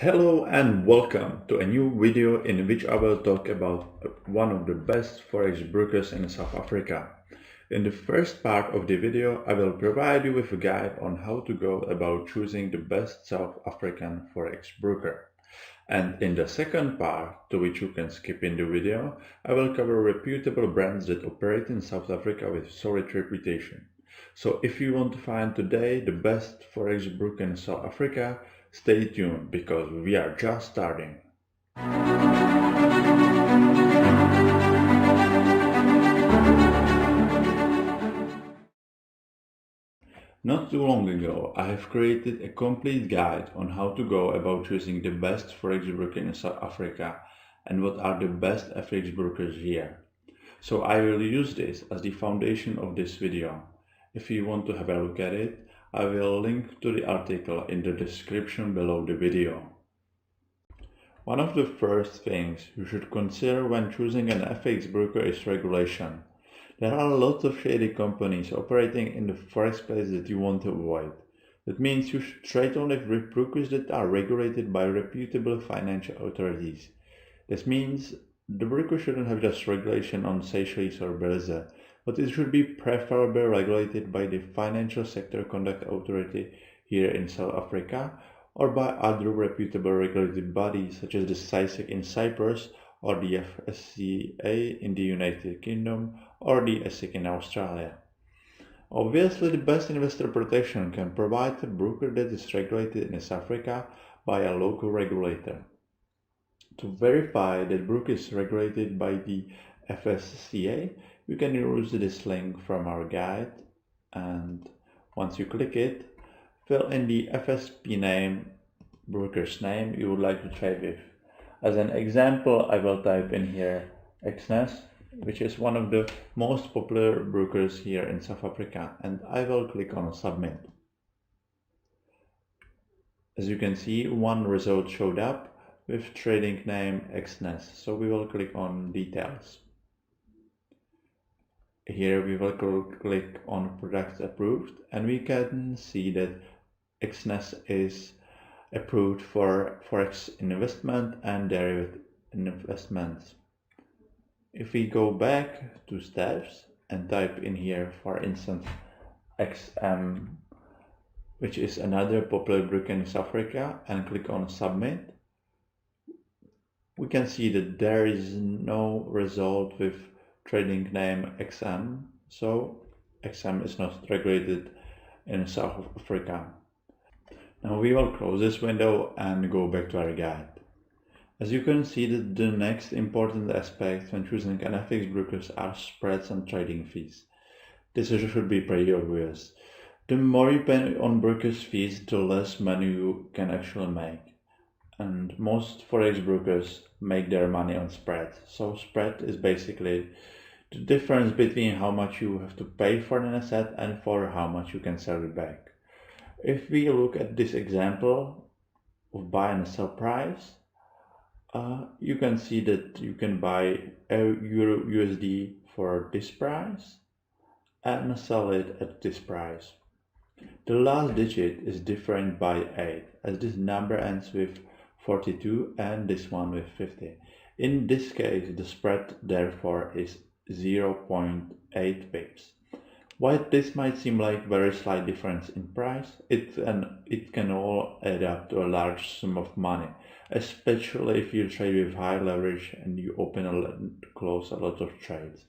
Hello and welcome to a new video in which I will talk about one of the best forex brokers in South Africa. In the first part of the video, I will provide you with a guide on how to go about choosing the best South African forex broker. And in the second part, to which you can skip in the video, I will cover reputable brands that operate in South Africa with solid reputation. So if you want to find today the best forex broker in South Africa, stay tuned because we are just starting. Not too long ago, I have created a complete guide on how to go about choosing the best forex broker in South Africa and what are the best FX brokers here. So I will use this as the foundation of this video. If you want to have a look at it, I will link to the article in the description below the video. One of the first things you should consider when choosing an FX broker is regulation. There are lots of shady companies operating in the forex space that you want to avoid. That means you should trade only with brokers that are regulated by reputable financial authorities. This means the broker shouldn't have just regulation on Seychelles or Belize, but it should be preferably regulated by the Financial Sector Conduct Authority here in South Africa or by other reputable regulated bodies such as the SISEC in Cyprus or the FSCA in the United Kingdom or the ESIC in Australia. Obviously, the best investor protection can provide a broker that is regulated in South Africa by a local regulator. To verify that broker is regulated by the FSCA, you can use this link from our guide, and once you click it, fill in the FSP name, broker's name you would like to trade with. As an example, I will type in here XNES, which is one of the most popular brokers here in South Africa, and I will click on submit. As you can see, one result showed up with trading name XNES, so we will click on details. Here we will click on products approved, and we can see that XNES is approved for forex investment and derivative investments. If we go back to steps and type in here, for instance, XM, which is another popular broker in South Africa, and click on submit, we can see that there is no result with trading name XM, so XM is not regulated in South Africa. Now we will close this window and go back to our guide. As you can see, that the next important aspect when choosing an FX brokers are spreads and trading fees. This should be pretty obvious. The more you pay on brokers' fees, the less money you can actually make. And most forex brokers make their money on spread. So spread is basically the difference between how much you have to pay for an asset and for how much you can sell it back. If we look at this example of buy and sell price, you can see that you can buy a Euro USD for this price and sell it at this price. The last digit is different by 8, as this number ends with 42 and this one with 50. In this case, the spread therefore is 0.8 pips. While this might seem like very slight difference in price, it can all add up to a large sum of money, especially if you trade with high leverage and you open and close a lot of trades.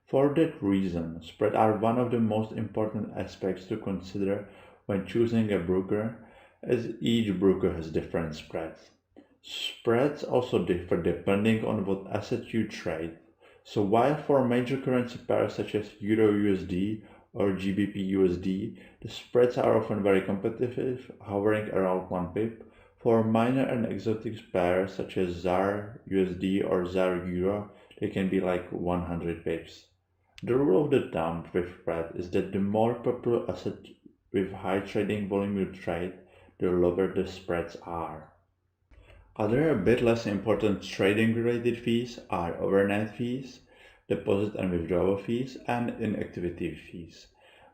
For that reason, spreads are one of the most important aspects to consider when choosing a broker, as each broker has different spreads. Spreads also differ depending on what asset you trade. So while for major currency pairs such as Euro USD or GBP USD, the spreads are often very competitive, hovering around 1 pip, for minor and exotic pairs such as ZAR USD or ZAR Euro, they can be like 100 pips. The rule of the thumb with spread is that the more popular asset with high trading volume you trade, the lower the spreads are. Other a bit less important trading related fees are overnight fees, deposit and withdrawal fees, and inactivity fees.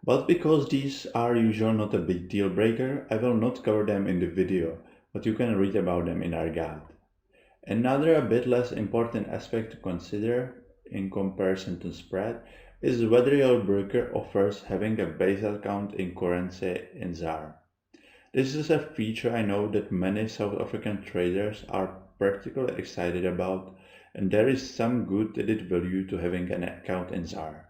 But because these are usually not a big deal breaker, I will not cover them in the video, but you can read about them in our guide. Another a bit less important aspect to consider in comparison to spread is whether your broker offers having a base account in currency in ZAR. This is a feature I know that many South African traders are particularly excited about, and there is some good added value to having an account in ZAR.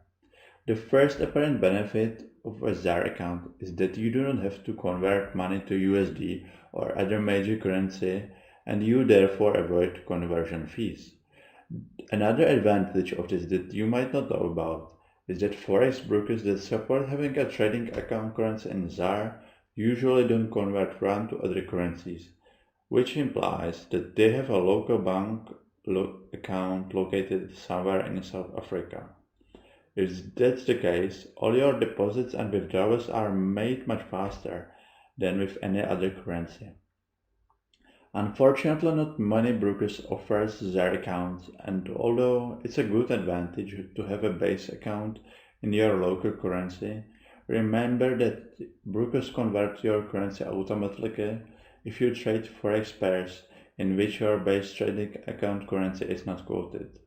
The first apparent benefit of a ZAR account is that you do not have to convert money to USD or other major currency, and you therefore avoid conversion fees. Another advantage of this that you might not know about is that Forex brokers that support having a trading account currency in ZAR usually don't convert rand to other currencies, which implies that they have a local bank account located somewhere in South Africa. If that's the case, all your deposits and withdrawals are made much faster than with any other currency. Unfortunately, not many brokers offer ZAR accounts, and although it's a good advantage to have a base account in your local currency, remember that brokers convert your currency automatically if you trade Forex pairs in which your base trading account currency is not quoted.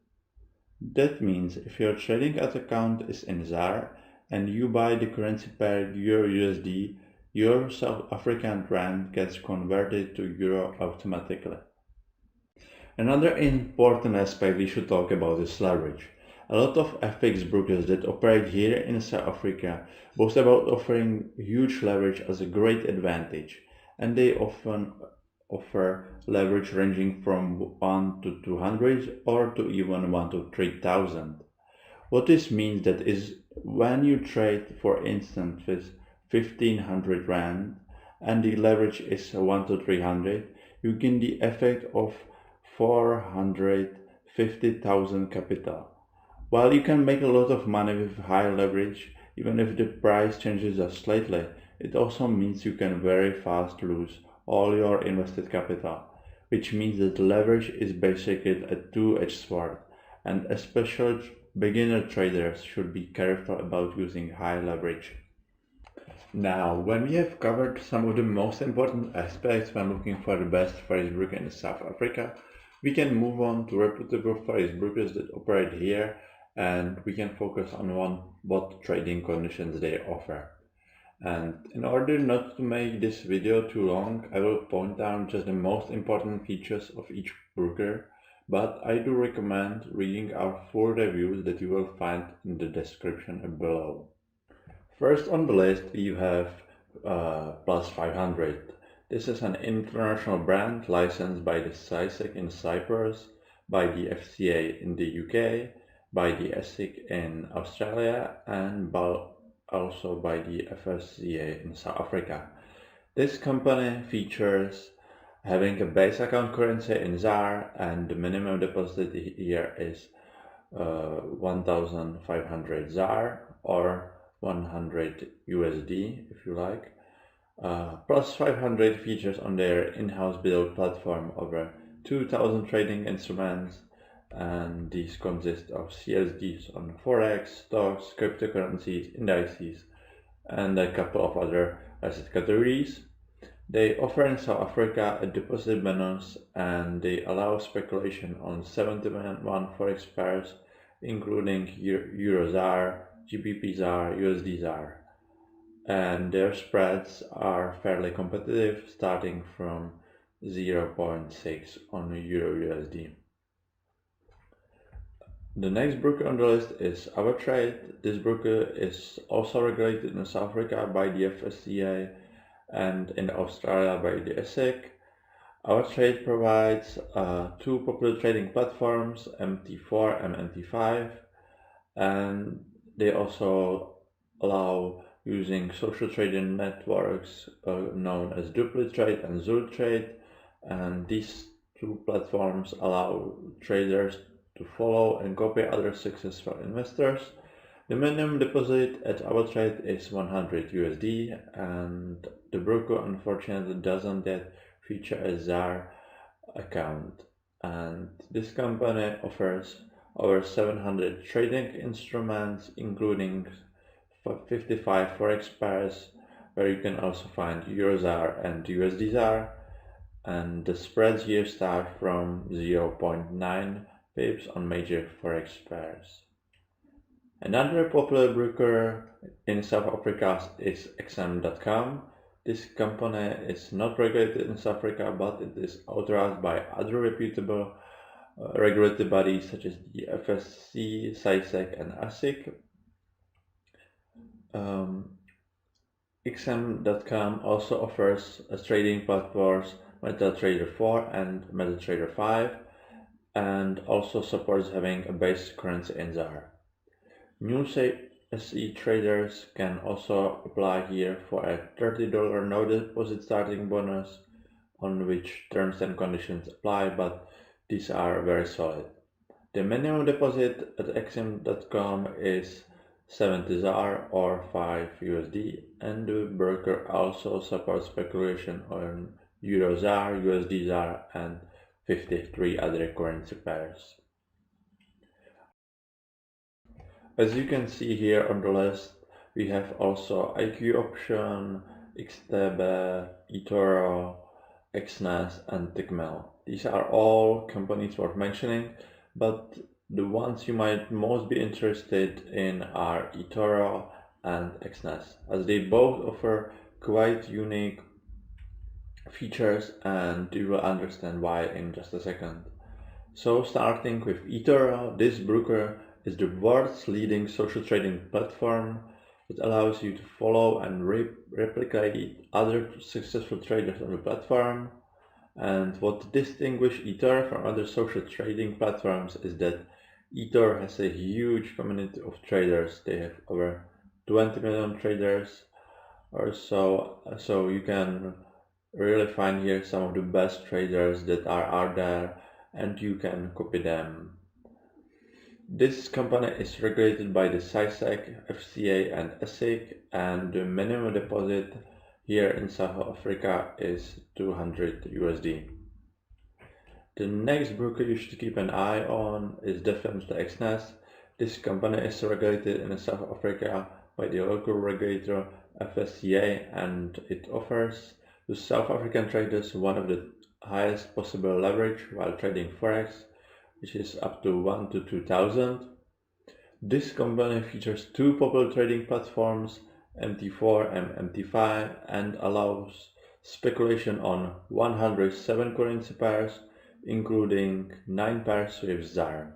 That means if your trading account is in ZAR and you buy the currency pair Euro-USD, your South African rand gets converted to euro automatically. Another important aspect we should talk about is leverage. A lot of FX brokers that operate here in South Africa boast about offering huge leverage as a great advantage, and they often offer leverage ranging from 1 to 200 or to even 1 to 3000. What this means that is when you trade, for instance, with 1500 rand and the leverage is 1 to 300, you gain the effect of 450,000 capital. While you can make a lot of money with high leverage, even if the price changes just slightly, it also means you can very fast lose all your invested capital, which means that leverage is basically a two-edged sword, and especially beginner traders should be careful about using high leverage. Now, when we have covered some of the most important aspects when looking for the best forex broker in South Africa, we can move on to reputable forex brokers that operate here, and we can focus on what trading conditions they offer. And in order not to make this video too long, I will point out just the most important features of each broker, but I do recommend reading our full reviews that you will find in the description below. First on the list you have Plus 500. This is an international brand licensed by the CISEC in Cyprus, by the FCA in the UK, by the ESIC in Australia, and also by the FSCA in South Africa. This company features having a base account currency in ZAR, and the minimum deposit here is 1,500 ZAR or 100 USD if you like. Plus 500 features on their in-house built platform over 2,000 trading instruments, and these consist of CSDs on Forex, stocks, cryptocurrencies, indices, and a couple of other asset categories. They offer in South Africa a deposit bonus, and they allow speculation on 71 Forex pairs, including Euro-ZAR, GBP-ZAR, USD-ZAR. And their spreads are fairly competitive, starting from 0.6 on Euro-USD. The next broker on the list is AvaTrade. This broker is also regulated in South Africa by the FSCA and in Australia by the ESIC. AvaTrade provides two popular trading platforms, MT4 and MT5, and they also allow using social trading networks known as DupliTrade and ZulTrade, and these two platforms allow traders to follow and copy other successful investors. The minimum deposit at AvaTrade is 100 USD, and the broker unfortunately doesn't yet feature a ZAR account. And this company offers over 700 trading instruments, including 55 Forex pairs, where you can also find Euro-ZAR and USD-ZAR. and the spreads here start from 0.9 pips on major Forex pairs. Another popular broker in South Africa is XM.com. This company is not regulated in South Africa, but it is authorized by other reputable regulatory bodies such as the FSC, SISEC, and ASIC. XM.com also offers trading platforms MetaTrader 4 and MetaTrader 5, and also supports having a base currency in ZAR. New SE traders can also apply here for a $30 no deposit starting bonus, on which terms and conditions apply, but these are very solid. The minimum deposit at XM.com is 70 ZAR or 5 USD, and the broker also supports speculation on Euro ZAR, USD ZAR, and 53 other currency pairs. As you can see here on the list, we have also IQ Option, XTB, eToro, XNAS, and Tickmill. These are all companies worth mentioning, but the ones you might most be interested in are eToro and XNAS, as they both offer quite unique features, and you will understand why in just a second. So starting with eToro, this broker is the world's leading social trading platform. It allows you to follow and replicate other successful traders on the platform. And what distinguishes eToro from other social trading platforms is that eToro has a huge community of traders. They have over 20 million traders or so, so you can really find here some of the best traders that are out there, and you can copy them. This company is regulated by the SISEC, FCA, and ASIC, and the minimum deposit here in South Africa is 200 USD. The next broker you should keep an eye on is definitely XNAS. This company is regulated in South Africa by the local regulator FSCA, and it offers to South African traders one of the highest possible leverage while trading Forex, which is up to 1 to 2,000. This company features two popular trading platforms, MT4 and MT5, and allows speculation on 107 currency pairs, including 9 pairs with ZAR.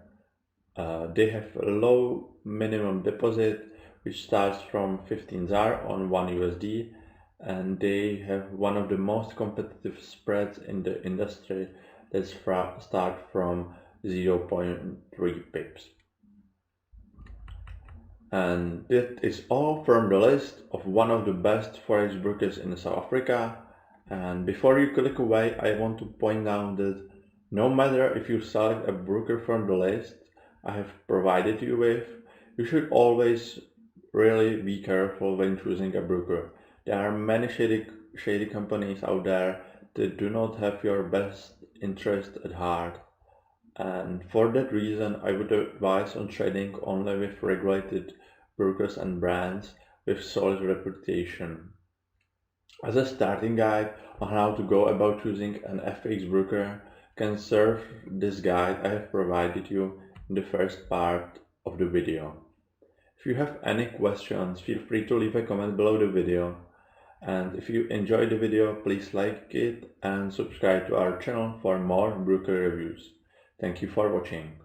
They have a low minimum deposit, which starts from 15 ZAR on 1 USD, and they have one of the most competitive spreads in the industry that start from 0.3 pips. And that is all from the list of one of the best Forex brokers in South Africa. And before you click away, I want to point out that no matter if you select a broker from the list I have provided you with, you should always really be careful when choosing a broker. There are many shady companies out there that do not have your best interest at heart. And for that reason, I would advise on trading only with regulated brokers and brands with solid reputation. As a starting guide on how to go about choosing an FX broker can serve this guide I have provided you in the first part of the video. If you have any questions, feel free to leave a comment below the video. And if you enjoyed the video, please like it and subscribe to our channel for more broker reviews. Thank you for watching.